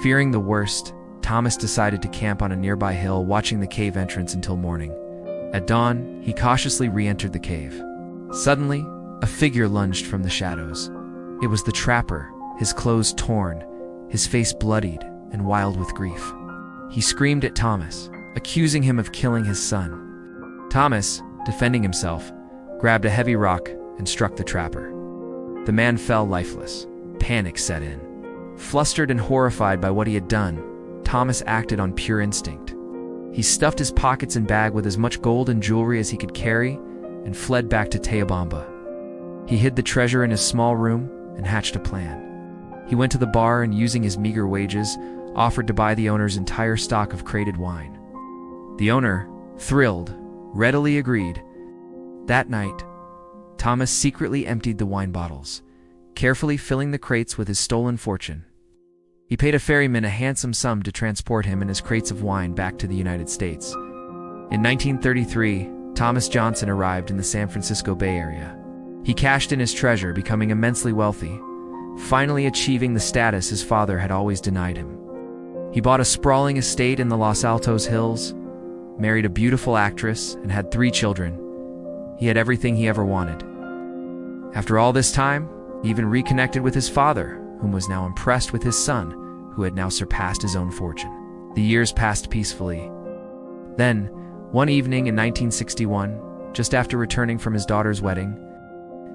Fearing the worst, Thomas decided to camp on a nearby hill, watching the cave entrance until morning. At dawn, he cautiously re-entered the cave. Suddenly, a figure lunged from the shadows. It was the trapper, his clothes torn, his face bloodied and wild with grief. He screamed at Thomas, accusing him of killing his son. Thomas, defending himself, grabbed a heavy rock and struck the trapper. The man fell lifeless. Panic set in. Flustered and horrified by what he had done, Thomas acted on pure instinct. He stuffed his pockets and bag with as much gold and jewelry as he could carry and fled back to Tayabamba. He hid the treasure in his small room and hatched a plan. He went to the bar and, using his meager wages, offered to buy the owner's entire stock of crated wine. The owner, thrilled, readily agreed. That night, Thomas secretly emptied the wine bottles, carefully filling the crates with his stolen fortune. He paid a ferryman a handsome sum to transport him and his crates of wine back to the United States. In 1933, Thomas Johnson arrived in the San Francisco Bay Area. He cashed in his treasure, becoming immensely wealthy, finally achieving the status his father had always denied him. He bought a sprawling estate in the Los Altos Hills, married a beautiful actress, and had 3 children. He had everything he ever wanted. After all this time, he even reconnected with his father, whom was now impressed with his son, who had now surpassed his own fortune. The years passed peacefully. Then, one evening in 1961, just after returning from his daughter's wedding,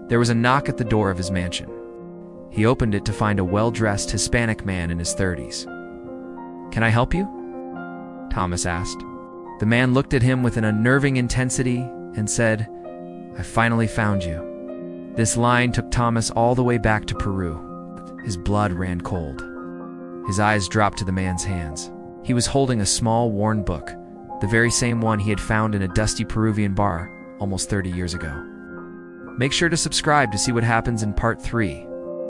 there was a knock at the door of his mansion. He opened it to find a well-dressed Hispanic man in his 30s. "Can I help you?" Thomas asked. The man looked at him with an unnerving intensity and said, "I finally found you." This line took Thomas all the way back to Peru. His blood ran cold. His eyes dropped to the man's hands. He was holding a small, worn book, the very same one he had found in a dusty Peruvian bar almost 30 years ago. Make sure to subscribe to see what happens in Part 3.